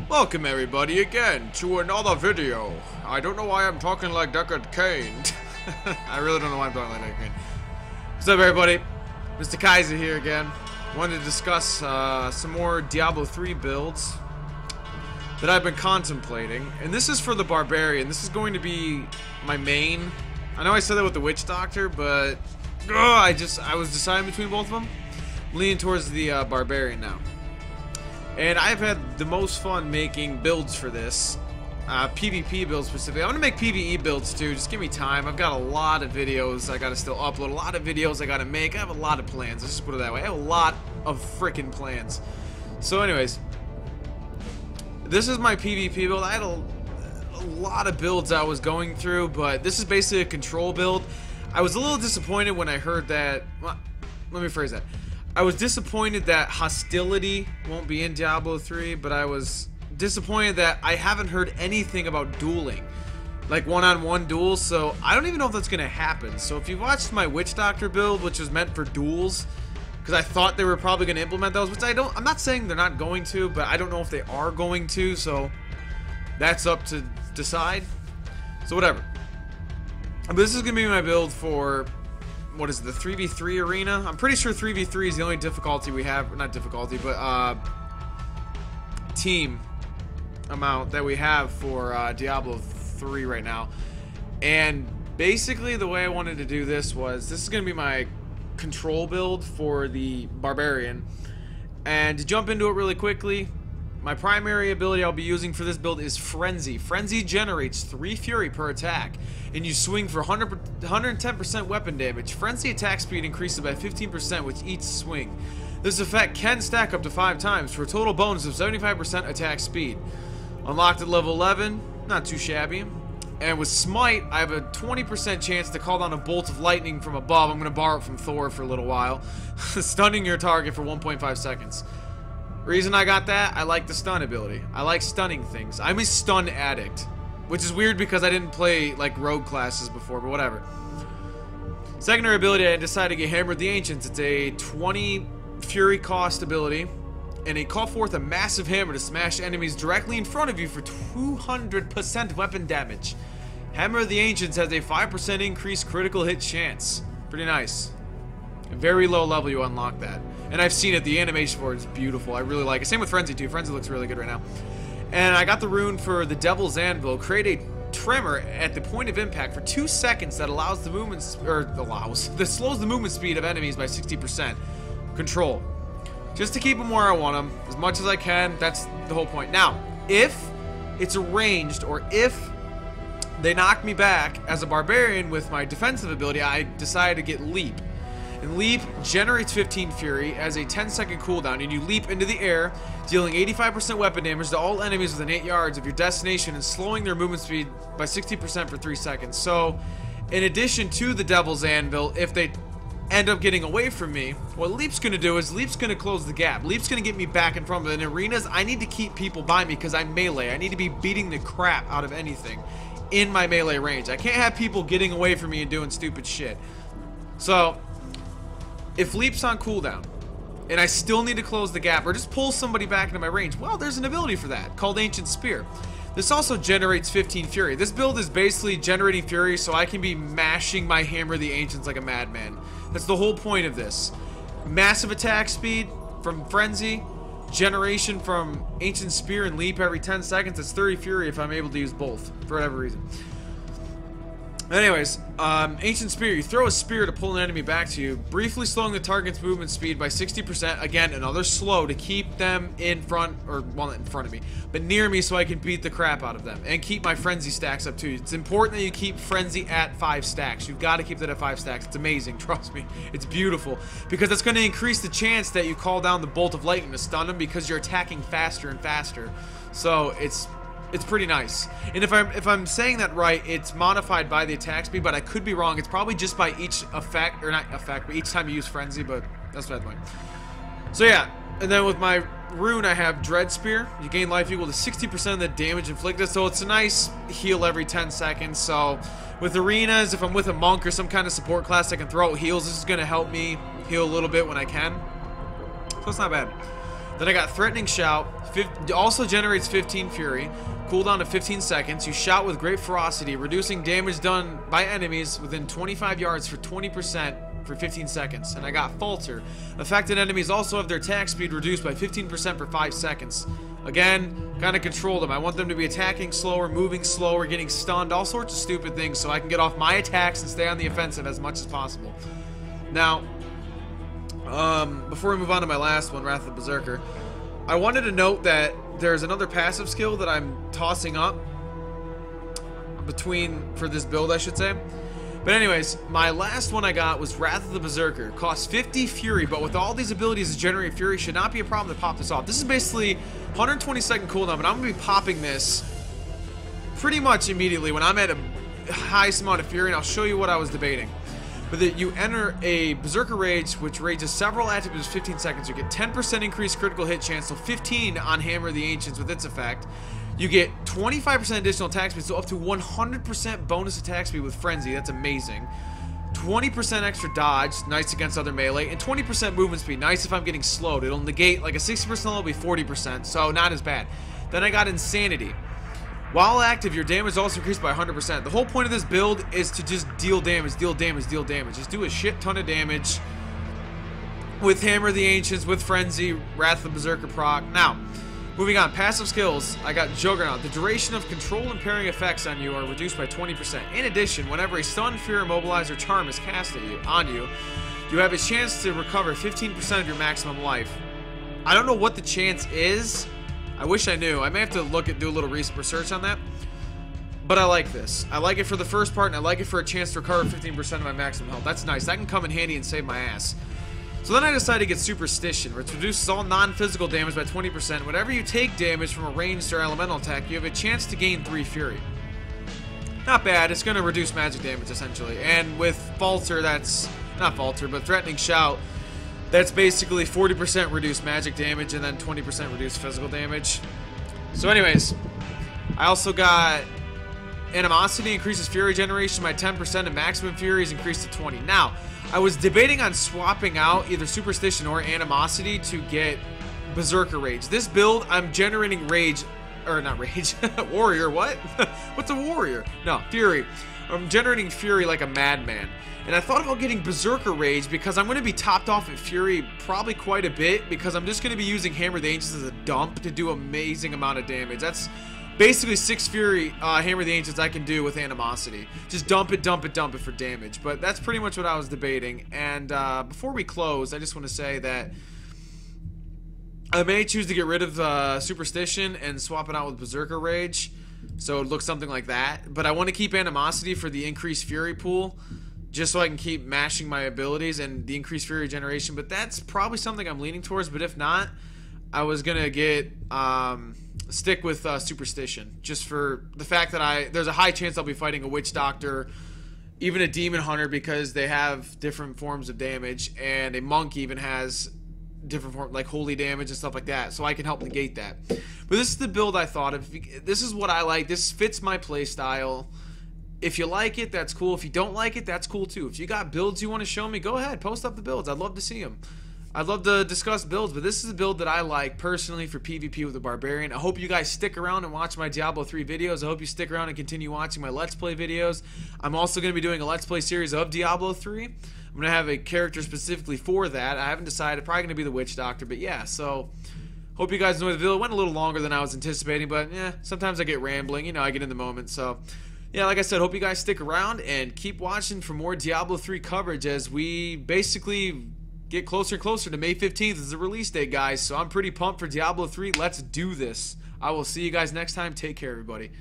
Welcome everybody again to another video. I don't know why I'm talking like Deckard Cain. I really don't know why I'm talking like Deckard Cain. What's up everybody? Mr. Kaiser here again. Wanted to discuss some more Diablo 3 builds that I've been contemplating. And this is for the Barbarian. This is going to be my main. I know I said that with the Witch Doctor, but I was deciding between both of them. Leaning towards the Barbarian now. And I've had the most fun making builds for this. PvP builds specifically. I'm going to make PvE builds too. Just give me time. I've got a lot of videos I got to still upload. A lot of videos I got to make. I have a lot of plans. Let's just put it that way. I have a lot of freaking plans. So anyways. This is my PvP build. I had a lot of builds I was going through. But this is basically a control build. I was a little disappointed when I heard that. Well, let me phrase that. I was disappointed that hostility won't be in Diablo 3, but I was disappointed that I haven't heard anything about dueling. Like one-on-one duels, so I don't even know if that's going to happen. So if you watched my Witch Doctor build, which was meant for duels, because I thought they were probably going to implement those, which I'm not saying they're not going to, but I don't know if they are going to, so that's up to decide. So whatever. But this is going to be my build for... what is it, the 3v3 arena? I'm pretty sure 3v3 is the only difficulty we have. Not difficulty, but team amount that we have for Diablo 3 right now. And basically the way I wanted to do this was, this is going to be my control build for the Barbarian. And to jump into it really quickly, my primary ability I'll be using for this build is Frenzy. Frenzy generates 3 Fury per attack, and you swing for 110% weapon damage. Frenzy attack speed increases by 15% with each swing. This effect can stack up to 5 times for a total bonus of 75% attack speed. Unlocked at level 11, not too shabby. And with Smite, I have a 20% chance to call down a bolt of lightning from above. I'm going to borrow it from Thor for a little while. Stunning your target for 1.5 seconds. Reason I got that, I like the stun ability. I like stunning things. I'm a stun addict, which is weird because I didn't play like rogue classes before, but whatever. Secondary ability, I decided to get Hammer of the Ancients. It's a 20 Fury cost ability, and it call forth a massive hammer to smash enemies directly in front of you for 200% weapon damage. Hammer of the Ancients has a 5% increased critical hit chance. Pretty nice. Very low level you unlock that. And I've seen it, the animation for it is beautiful. I really like it. Same with Frenzy too. Frenzy looks really good right now. And I got the rune for the Devil's Anvil. Create a tremor at the point of impact for 2 seconds that allows the movement, that slows the movement speed of enemies by 60%. Control. Just to keep them where I want them, as much as I can, that's the whole point. Now, if it's arranged, or if they knock me back as a Barbarian with my defensive ability, I decide to get Leap. And Leap generates 15 Fury as a 10-second cooldown, and you leap into the air, dealing 85% weapon damage to all enemies within 8 yards of your destination and slowing their movement speed by 60% for 3 seconds. So, in addition to the Devil's Anvil, if they end up getting away from me, what Leap's going to do is Leap's going to close the gap. Leap's going to get me back in front of them. In arenas, I need to keep people by me because I'm melee. I need to be beating the crap out of anything in my melee range. I can't have people getting away from me and doing stupid shit. So... if Leap's on cooldown, and I still need to close the gap, or just pull somebody back into my range, well, there's an ability for that, called Ancient Spear. This also generates 15 Fury. This build is basically generating Fury so I can be mashing my Hammer of the Ancients like a madman. That's the whole point of this. Massive attack speed from Frenzy, generation from Ancient Spear and Leap every 10 seconds. It's 30 Fury if I'm able to use both, for whatever reason. Anyways, Ancient Spear, you throw a spear to pull an enemy back to you, briefly slowing the target's movement speed by 60%. Again, another slow to keep them in front, or, well, not in front of me, but near me so I can beat the crap out of them. And keep my Frenzy stacks up too. It's important that you keep Frenzy at 5 stacks. You've got to keep that at 5 stacks. It's amazing, trust me. It's beautiful. Because it's going to increase the chance that you call down the Bolt of Lightning to stun them because you're attacking faster and faster. So, it's pretty nice. And if I'm saying that right, it's modified by the attack speed, but I could be wrong. It's probably just by each effect, or not effect, but each time you use Frenzy, but that's what I'm doing. So yeah, and then with my rune I have Dread Spear. You gain life equal to 60% of the damage inflicted, so it's a nice heal every 10 seconds. So with arenas, if I'm with a monk or some kind of support class that can throw out heals, this is going to help me heal a little bit when I can. So it's not bad. Then I got Threatening Shout, also generates 15 Fury, cooldown of 15 seconds. You shout with great ferocity, reducing damage done by enemies within 25 yards for 20% for 15 seconds. And I got Falter. Affected enemies also have their attack speed reduced by 15% for 5 seconds. Again, kind of control them. I want them to be attacking slower, moving slower, getting stunned, all sorts of stupid things so I can get off my attacks and stay on the offensive as much as possible. Now, before we move on to my last one, Wrath of the Berserker, I wanted to note that there's another passive skill that I'm tossing up for this build, I should say. But anyways, my last one I got was Wrath of the Berserker. Costs 50 Fury, but with all these abilities to generate Fury, should not be a problem to pop this off. This is basically 120-second cooldown, but I'm going to be popping this pretty much immediately when I'm at a highest amount of Fury, and I'll show you what I was debating. But that you enter a Berserker Rage, which rages several attributes 15 seconds. You get 10% increased critical hit chance, so 15 on Hammer of the Ancients with its effect. You get 25% additional attack speed, so up to 100% bonus attack speed with Frenzy. That's amazing. 20% extra dodge, nice against other melee, and 20% movement speed, nice if I'm getting slowed. It'll negate, like a 60% level will be 40%, so not as bad. Then I got Insanity. While active, your damage is also increased by 100%. The whole point of this build is to just deal damage, deal damage, deal damage. Just do a shit ton of damage with Hammer of the Ancients, with Frenzy, Wrath of the Berserker proc. Now, moving on, passive skills, I got Juggernaut. The duration of control impairing effects on you are reduced by 20%. In addition, whenever a stun, fear, immobilize, or charm is cast on you, you have a chance to recover 15% of your maximum life. I don't know what the chance is. I wish I knew. I may have to do a little research on that. But I like this. I like it for the first part, and I like it for a chance to recover 15% of my maximum health. That's nice. That can come in handy and save my ass. So then I decided to get Superstition, which reduces all non-physical damage by 20%. Whenever you take damage from a ranged or elemental attack, you have a chance to gain 3 Fury. Not bad. It's going to reduce magic damage, essentially. And with Falter, that's... not Falter, but Threatening Shout, that's basically 40% reduced magic damage and then 20% reduced physical damage. So anyways, I also got Animosity, increases Fury generation by 10% and maximum Fury is increased to 20. Now, I was debating on swapping out either Superstition or Animosity to get Berserker Rage. This build, I'm generating Rage, or not Rage, Warrior, what? What's a Warrior? No, Fury. I'm generating Fury like a madman. And I thought about getting Berserker Rage because I'm going to be topped off at Fury probably quite a bit because I'm just going to be using Hammer of the Ancients as a dump to do amazing amount of damage. That's basically 6 Fury Hammer of the Ancients I can do with Animosity. Just dump it, dump it, dump it for damage. But that's pretty much what I was debating. And before we close, I just want to say that I may choose to get rid of Superstition and swap it out with Berserker Rage. So it looks something like that. But I want to keep Animosity for the increased Fury pool, just so I can keep mashing my abilities and the increased Fury generation. But that's probably something I'm leaning towards. But if not, I was going to get stick with Superstition. Just for the fact that there's a high chance I'll be fighting a Witch Doctor, even a Demon Hunter, because they have different forms of damage. And a Monk even has different forms, like holy damage and stuff like that. So I can help negate that. But this is the build I thought of. This is what I like. This fits my play style. If you like it, that's cool. If you don't like it, that's cool too. If you got builds you want to show me, go ahead. Post up the builds. I'd love to see them. I'd love to discuss builds, but this is a build that I like personally for PvP with the Barbarian. I hope you guys stick around and watch my Diablo 3 videos. I hope you stick around and continue watching my Let's Play videos. I'm also going to be doing a Let's Play series of Diablo 3. I'm going to have a character specifically for that. I haven't decided. Probably going to be the Witch Doctor, but yeah, so hope you guys enjoyed the video. It went a little longer than I was anticipating, but yeah, sometimes I get rambling. You know, I get in the moment, so yeah, like I said, hope you guys stick around and keep watching for more Diablo 3 coverage as we basically get closer and closer to May 15th is the release date, guys. So I'm pretty pumped for Diablo 3. Let's do this. I will see you guys next time. Take care, everybody.